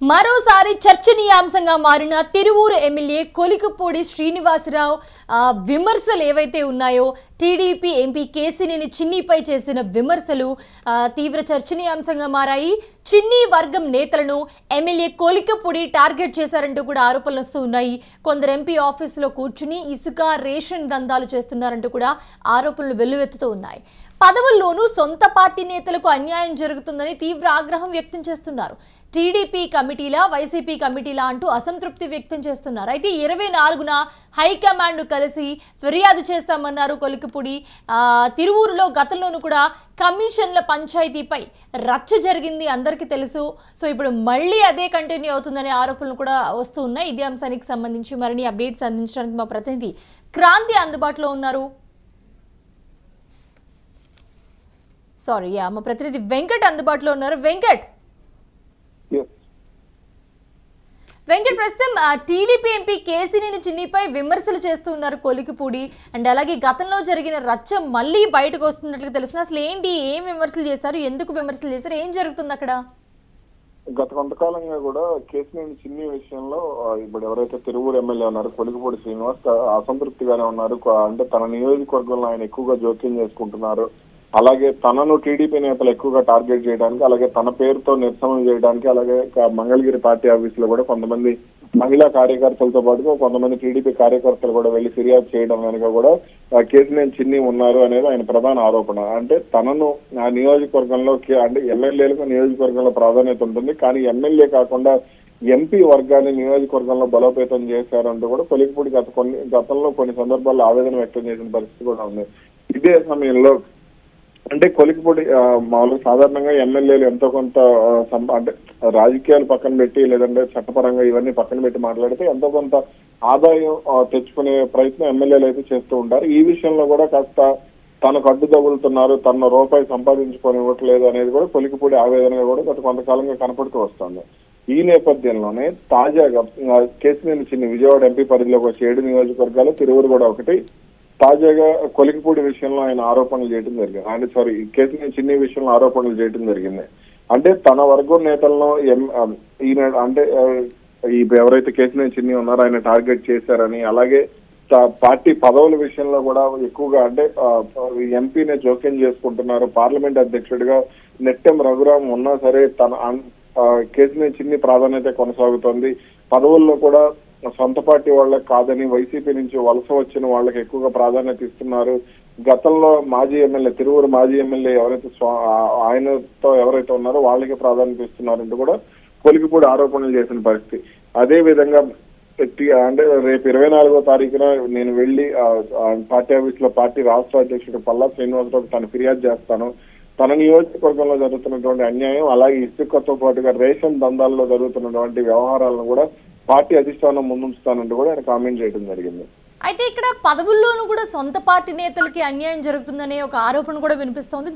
మరోసారి చర్చనీయాంశంగా మారిన తిరువూరు ఎమ్మెల్యే కొలికపూడి శ్రీనివాసరావు విమర్శలు ఏవైతే ఉన్నాయో టీడీపీ ఎంపీ కేసినేని చిన్నిపై చేసిన విమర్శలు తీవ్ర చర్చనీయాంశంగా మారాయి. చిన్ని వర్గం నేతలను ఎమ్మెల్యే కొలికపూడి టార్గెట్ చేశారంటూ కూడా ఆరోపణలు వస్తూ ఉన్నాయి. కొందరు ఎంపీ ఆఫీసులో కూర్చుని ఇసుక రేషన్ దందాలు చేస్తున్నారంటూ కూడా ఆరోపణలు వెల్లువెత్తుతూ ఉన్నాయి. పదవుల్లోనూ సొంత పార్టీ నేతలకు అన్యాయం జరుగుతుందని తీవ్ర ఆగ్రహం వ్యక్తం చేస్తున్నారు. టీడీపీ కమిటీలా వైసీపీ కమిటీలా అంటూ అసంతృప్తి వ్యక్తం చేస్తున్నారు. అయితే 24న హైకమాండ్ కలిసి ఫిర్యాదు చేస్తామన్నారు కొలికపూడి. తిరువూరులో గతంలోనూ కూడా కమిషన్ల పంచాయతీపై రచ్చ జరిగింది అందరికీ తెలుసు. సో ఇప్పుడు మళ్ళీ అదే కంటిన్యూ అవుతుందనే ఆరోపణలు కూడా వస్తూ ఉన్నాయి. ఇదే అంశానికి సంబంధించి మరిన్ని అప్డేట్స్ అందించడానికి మా ప్రతినిధి క్రాంతి అందుబాటులో ఉన్నారు. మా ప్రతినిధి వెంకట్ అందుబాటులో ఉన్నారు. వెంకట్, ప్రస్తుతం టీడీపీ ఎంపీ కేసినేని చిన్నిపై విమర్శలు చేస్తూ ఉన్నారు కొలికపూడి. అండ్ అలాగే గతంలో జరిగిన రచ్చ మళ్ళీ బయటకు వస్తున్నట్లు తెలుస్తుంది. అసలు ఏంటి, ఏం విమర్శలు చేశారు, ఎందుకు విమర్శలు చేశారు, ఏం జరుగుతుంది అక్కడ? గత కొంతకాలంగా కూడా కేసినేని చిన్ని విషయంలో ఇప్పుడు ఎవరైతే తిరువూరు ఎమ్మెల్యే ఉన్నారు కొలికపూడి శ్రీనివాస్ అసంతృప్తిగానే ఉన్నారు. అంటే తన నియోజకవర్గంలో ఆయన ఎక్కువగా జోక్యం చేసుకుంటున్నారు. అలాగే తనను టీడీపీ నేతలు ఎక్కువగా టార్గెట్ చేయడానికి, అలాగే తన పేరుతో నిరసనలు చేయడానికి, అలాగే మంగళగిరి పార్టీ ఆఫీసులో కూడా కొంతమంది మహిళా కార్యకర్తలతో పాటుగా కొంతమంది టీడీపీ కార్యకర్తలు కూడా వెళ్లి ఫిర్యాదు చేయడం వెనుక కూడా కేసినేని చిన్ని ఉన్నారు అనేది ఆయన ప్రధాన ఆరోపణ. అంటే తనను ఆ నియోజకవర్గంలో అంటే ఎమ్మెల్యేలకు నియోజకవర్గంలో ప్రాధాన్యత ఉంటుంది, కానీ ఎమ్మెల్యే కాకుండా ఎంపీ వర్గాన్ని నియోజకవర్గంలో బలోపేతం చేశారంటూ కూడా కొలికపూడి గతంలో కొన్ని సందర్భాల్లో ఆవేదన వ్యక్తం చేసిన పరిస్థితి కూడా ఉంది. ఇదే సమయంలో అంటే కొలికపూడి మామూలుగా సాధారణంగా ఎమ్మెల్యేలు ఎంతో కొంత అంటే రాజకీయాలు పక్కన పెట్టి లేదంటే చట్టపరంగా ఇవన్నీ పక్కన పెట్టి మాట్లాడితే ఎంతో కొంత ఆదాయం తెచ్చుకునే ప్రయత్నం ఎమ్మెల్యేలు అయితే చేస్తూ ఉంటారు. ఈ విషయంలో కూడా కాస్త తనకు అడ్డు తగులుతున్నారు, తన రూపాయి సంపాదించుకొని ఇవ్వట్లేదు అనేది కూడా కొలికపూడి ఆవేదనగా కూడా గత కొంతకాలంగా కనపడుతూ వస్తుంది. ఈ నేపథ్యంలోనే తాజాగా కేసినేని చిన్ని విజయవాడ ఎంపీ పరిధిలోకి వచ్చే 7 నియోజకవర్గాలు, తిరువురు కూడా ఒకటి, తాజాగా కొలికపూడి విషయంలో ఆయన ఆరోపణలు చేయడం జరిగింది. అంటే కేసినేని చిన్ని విషయంలో ఆరోపణలు చేయడం జరిగింది. అంటే తన వర్గం నేతలను ఈయన అంటే ఎవరైతే కేసినేని చిన్ని ఉన్నారో ఆయన టార్గెట్ చేశారని, అలాగే పార్టీ పదవుల విషయంలో కూడా ఎక్కువగా అంటే ఎంపీనే జోక్యం చేసుకుంటున్నారు. పార్లమెంట్ అధ్యక్షుడిగా నెట్టెం రఘురాం ఉన్నా సరే తన కేసినేని చిన్ని ప్రాధాన్యత కొనసాగుతోంది. పదవుల్లో కూడా సొంత పార్టీ వాళ్ళకి కాదని వైసీపీ నుంచి వలస వచ్చిన వాళ్ళకి ఎక్కువగా ప్రాధాన్యత ఇస్తున్నారు. గతంలో మాజీ ఎమ్మెల్యే తిరువూరు మాజీ ఎమ్మెల్యే ఆయనతో ఎవరైతే ఉన్నారో వాళ్ళకి ప్రాధాన్యత ఇస్తున్నారంటూ కూడా కొలికపూడి ఆరోపణలు చేసిన పరిస్థితి. అదే విధంగా అంటే రేపు 24వ తారీఖున నేను వెళ్లి పార్టీ ఆఫీస్ లో పార్టీ రాష్ట్ర అధ్యక్షుడు పల్లా శ్రీనివాసరావు తను ఫిర్యాదు చేస్తాను. తన నియోజకవర్గంలో జరుగుతున్నటువంటి అన్యాయం, అలాగే ఇసుకతో పాటుగా రేషన్ దందాల్లో జరుగుతున్నటువంటి వ్యవహారాలను కూడా పార్టీ అధిష్టానం ముందుంచుతానంటూ కూడా ఆయన కామెంట్ చేయడం జరిగింది. అయితే ఇక్కడ పదవుల్లోనూ కూడా సొంత పార్టీ నేతలకి అన్యాయం జరుగుతుందనే ఒక ఆరోపణ కూడా వినిపిస్తోంది.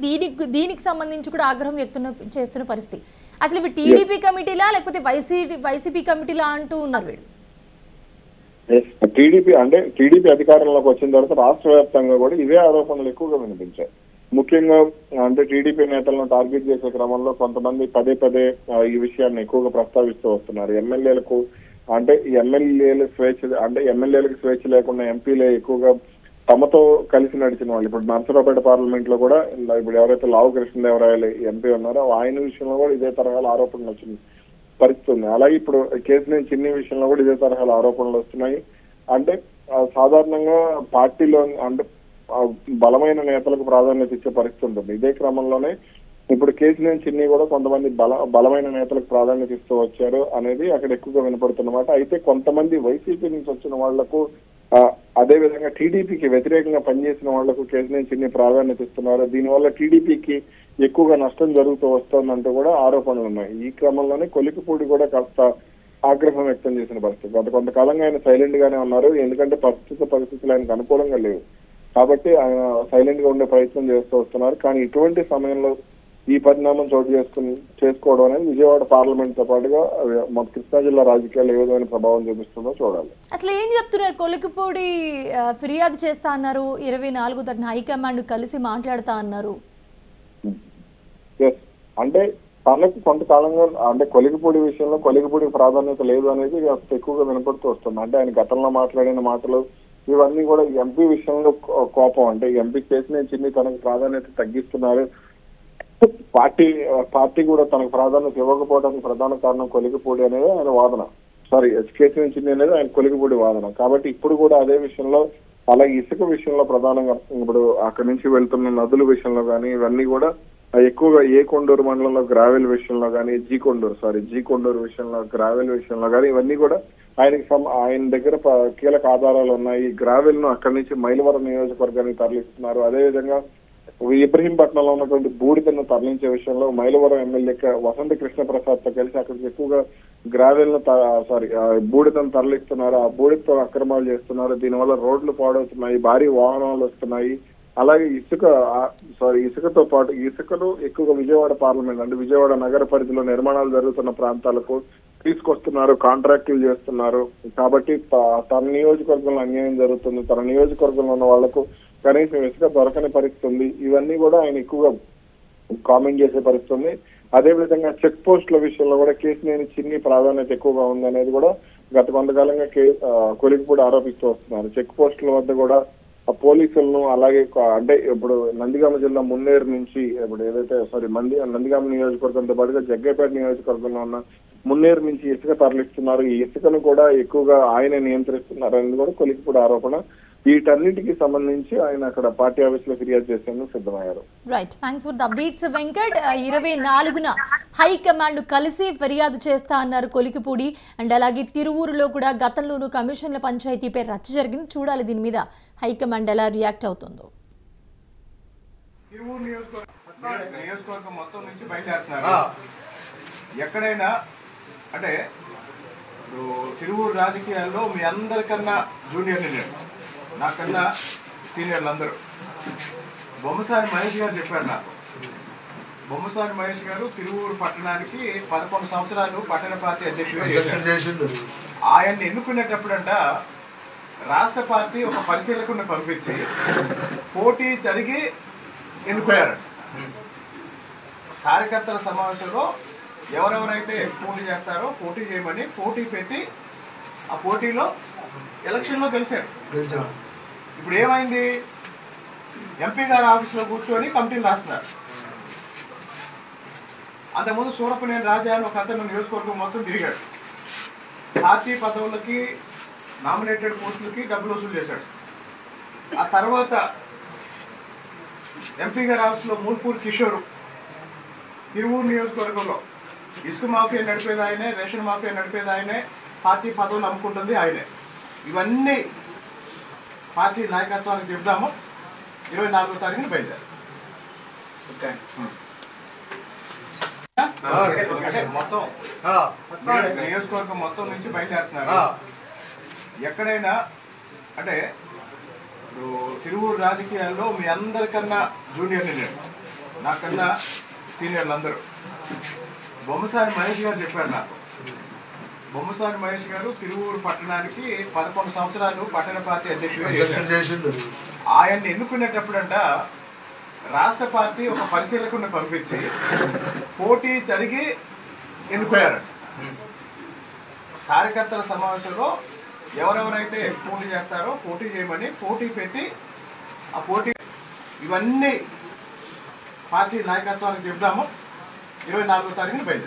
దీనికి సంబంధించి కూడా ఆగ్రహం వ్యక్తం చేస్తున్న పరిస్థితి. అసలు ఇవి టీడీపీ కమిటీలా లేకపోతే వైసీపీ కమిటీలా అంటూ ఉన్నారు వీళ్ళు. టీడీపీ అధికారంలోకి వచ్చిన తర్వాత రాష్ట్ర వ్యాప్తంగా కూడా ఇవే ఆరోపణలు ఎక్కువగా వినిపించాయి. ముఖ్యంగా అంటే టీడీపీ నేతలను టార్గెట్ చేసే క్రమంలో కొంతమంది పదే ఈ విషయాన్ని ఎక్కువగా ప్రస్తావిస్తూ వస్తున్నారు. ఎమ్మెల్యేలకు అంటే ఎమ్మెల్యేలకు స్వేచ్ఛ లేకుండా ఎంపీలే ఎక్కువగా తమతో కలిసి నడిచిన వాళ్ళు. ఇప్పుడు నర్సరావుపేట పార్లమెంట్ లో కూడా ఇప్పుడు ఎవరైతే లావు కృష్ణదేవరాయలు ఎంపీ ఉన్నారో ఆయన విషయంలో కూడా ఇదే తరహాల ఆరోపణలు వచ్చింది పరిస్థితి ఉంది. అలాగే ఇప్పుడు కేసినేని చిన్ని విషయంలో కూడా ఇదే తరహాల ఆరోపణలు వస్తున్నాయి. అంటే సాధారణంగా పార్టీలో అంటే బలమైన నేతలకు ప్రాధాన్యత ఇచ్చే పరిస్థితి ఉంటుంది. ఇదే క్రమంలోనే ఇప్పుడు కేసినేని చిన్ని కూడా కొంతమంది బలమైన నేతలకు ప్రాధాన్యత ఇస్తూ వచ్చారు అనేది అక్కడ ఎక్కువగా వినపడుతున్నమాట. అయితే కొంతమంది వైసీపీ నుంచి వచ్చిన వాళ్లకు అదే విధంగా టీడీపీకి వ్యతిరేకంగా పనిచేసిన వాళ్లకు కేసినేని చిన్ని ప్రాధాన్యత ఇస్తున్నారు. దీనివల్ల టీడీపీకి ఎక్కువగా నష్టం జరుగుతూ వస్తోందంటూ కూడా ఆరోపణలు ఉన్నాయి. ఈ క్రమంలోనే కొలికపూడి కూడా కాస్త ఆగ్రహం వ్యక్తం చేసిన పరిస్థితి. గత కొంతకాలంగా ఆయన సైలెంట్ గానే ఉన్నారు, ఎందుకంటే పరిస్థితులు ఆయనకు అనుకూలంగా లేవు కాబట్టి ఆయన సైలెంట్ గా ఉండే ప్రయత్నం చేస్తూ వస్తున్నారు. కానీ ఇటువంటి సమయంలో ఈ పరిణామం చోటు చేసుకోవడం అనేది విజయవాడ పార్లమెంట్ తో పాటుగా మన కృష్ణా జిల్లా రాజకీయాలు ఏ విధమైన ప్రభావం చూపిస్తుందో చూడాలి. అసలు ఏం చెప్తున్నారు? కొలికపూడి ఫిర్యాదు చేస్తా అన్నారు, 24 హైకమాండ్ కలిసి మాట్లాడుతా అన్నారు. అంటే వాళ్ళకి కొంతకాలంగా అంటే కొలికిపూడి విషయంలో కొలికిపూడికి ప్రాధాన్యత లేదు అనేది కాస్త ఎక్కువగా వినపడుతూ వస్తుంది. అంటే ఆయన గతంలో మాట్లాడిన మాటలు ఇవన్నీ కూడా ఎంపీ విషయంలో కోపం, అంటే ఎంపీ చేసిన చిన్ని తనకు ప్రాధాన్యత తగ్గిస్తున్నారు, పార్టీ కూడా తనకు ప్రాధాన్యత ఇవ్వకపోవడానికి ప్రధాన కారణం కొలికిపూడి అనేది ఆయన వాదన. సారీ, కేసీఆర్ చిన్ని అనేది ఆయన కొలికిపూడి వాదన. కాబట్టి ఇప్పుడు కూడా అదే విషయంలో, అలాగే ఇసుక విషయంలో ప్రధానంగా ఇప్పుడు అక్కడి నుంచి వెళ్తున్న నదుల విషయంలో కానీ ఇవన్నీ కూడా ఎక్కువగా ఏ కొండూరు మండలంలో గ్రావెల్ విషయంలో కానీ జీ కొండూరు విషయంలో గ్రావెల్ విషయంలో కానీ ఇవన్నీ కూడా ఆయన దగ్గర కీలక ఆధారాలు ఉన్నాయి. గ్రావెల్ ను అక్కడి నుంచి మైలవరం నియోజకవర్గానికి తరలిస్తున్నారు. అదేవిధంగా ఇబ్రహీంపట్నంలో ఉన్నటువంటి బూడిదను తరలించే విషయంలో మైలవరం ఎమ్మెల్యే వసంత కృష్ణ ప్రసాద్ తో కలిసి అక్కడికి ఎక్కువగా గ్రావెల్ ను బూడిదను తరలిస్తున్నారు. ఆ బూడిదతో అక్రమాలు చేస్తున్నారు. దీనివల్ల రోడ్లు పాడవుతున్నాయి, భారీ వాహనాలు వస్తున్నాయి. అలాగే ఇసుకతో పాటు ఇసుకను ఎక్కువగా విజయవాడ పార్లమెంట్ అంటే విజయవాడ నగర పరిధిలో నిర్మాణాలు జరుగుతున్న ప్రాంతాలకు తీసుకొస్తున్నారు, కాంట్రాక్టులు చేస్తున్నారు. కాబట్టి తన నియోజకవర్గంలో అన్యాయం జరుగుతుంది, తన నియోజకవర్గంలో ఉన్న వాళ్లకు కనీసం ఇసుక దొరకని పరిస్థితి ఉంది. ఇవన్నీ కూడా ఆయన ఎక్కువగా కామెంట్ చేసే పరిస్థితి ఉంది. అదేవిధంగా చెక్ పోస్టుల విషయంలో కూడా కేసినేని చిన్ని ప్రాధాన్యత ఎక్కువగా ఉందనేది కూడా గత కొంతకాలంగా కొలికిపూడి ఆరోపిస్తూ వస్తున్నారు. చెక్ పోస్టుల వద్ద కూడా పోలీసులను, అలాగే అంటే ఇప్పుడు నందిగామ జిల్లా మున్నేరు నుంచి ఇప్పుడు ఏదైతే నందిగామ నియోజకవర్గంతో పాటుగా జగ్గైపేట నియోజకవర్గంలో ఉన్న మున్నేరు నుంచి ఇసుక తరలిస్తున్నారు. ఈ ఇసుకను కూడా ఎక్కువగా ఆయన నియంత్రిస్తున్నారు అనేది కూడా కొలికిపూడి ఆరోపణ. వీటన్నిటికి సంబంధించి ఆయన అక్కడ పార్టీ ఆఫీస్ లో ఫిర్యాదు చేసేందుకు సిద్ధమయ్యారు. Right, thanks for the updates Venkat. 24న హైకమాండ్ కలిసి ఫిర్యాదు చేస్తా అన్నారు కొలికిపూడి. అండ్ అలాగే తిరువూరులో కూడా గతంలోనూ కమిషన్ల పంచాయతీపై రచ్చ జరిగింది. చూడాలి దీని మీద హైకమాండ్ ఎలా రియాక్ట్ అవుతుందో. తిరువూరు నియోజకవర్గం మొత్తం నుంచి బయలుదేరుతున్నారు. ఎక్కడైనా అంటే తిరువూరు రాజకీయాల్లో మీ అందరికన్నా జూనియర్ని నేను, నాకన్నా సీనియర్లు అందరూ. బొమ్మసాని మహేష్ గారు చెప్పారు నాకు. బొమ్మసాని మహేష్ గారు తిరువూరు పట్టణానికి 11 సంవత్సరాలు పట్టణ పార్టీ అధ్యక్షుడిగా చేశారు. ఆయన్ని ఎన్నుకునేటప్పుడంట రాష్ట్ర పార్టీ ఒక పరిశీలకుని పంపించి పోటీ జరిగి ఎన్నుకోయారు. కార్యకర్తల సమావేశంలో ఎవరెవరైతే పోటీ చేస్తారో పోటీ చేయమని పోటీ పెట్టి ఆ పోటీలో ఎలక్షన్లో గెలిచారు. ఇప్పుడు ఏమైంది, ఎంపీ గారి ఆఫీసులో కూర్చొని కమిటీలు రాస్తున్నారు. అంతకుముందు సూరపనేని రాజా అని ఒక అతను నియోజకవర్గం మొత్తం తిరిగాడు. పార్టీ పదవులకి నామినేటెడ్ పోస్టులకి డబ్బులు వసూలు చేశాడు. ఆ తర్వాత ఎంపీ గారి ఆఫీసులో మూల్పూర్ కిషోర్ తిరువూరు నియోజకవర్గంలో ఇసుక మాఫియా నడిపేది ఆయనే, రేషన్ మాఫియా నడిపేది ఆయనే, పార్టీ పదవులు అమ్ముకుంటుంది ఆయనే. ఇవన్నీ పార్టీ నాయకత్వానికి చెప్దాము. 24వ తారీఖున బయలుదేరు. అంటే మొత్తం నియోజకవర్గం మొత్తం నుంచి బయలుదేరుతున్నారు. ఎక్కడైనా అంటే తిరువూరు రాజకీయాల్లో మీ అందరికన్నా జూనియర్ని నేను, నాకన్నా సీనియర్లు అందరూ. బొమ్మసాని మహేష్ గారు చెప్పారు నాకు. బొమ్మసాని మహేష్ గారు తిరువూరు పట్టణానికి 11 సంవత్సరాలు పట్టణ పార్టీ అధ్యక్షుడిగా చేశారు. ఆయన్ని ఎన్నుకునేటప్పుడంట రాష్ట్ర పార్టీ ఒక పరిశీలకుని పంపించి పోటీ జరిగి ఎన్నుకోయారు. కార్యకర్తల సమావేశంలో ఎవరెవరైతే పోటీ చేస్తారో పోటీ చేయమని పోటీ పెట్టి ఆ పోటీ ఇవన్నీ పార్టీ నాయకత్వానికి చెప్దాము. 24వ తారీఖున బయలుదేరు.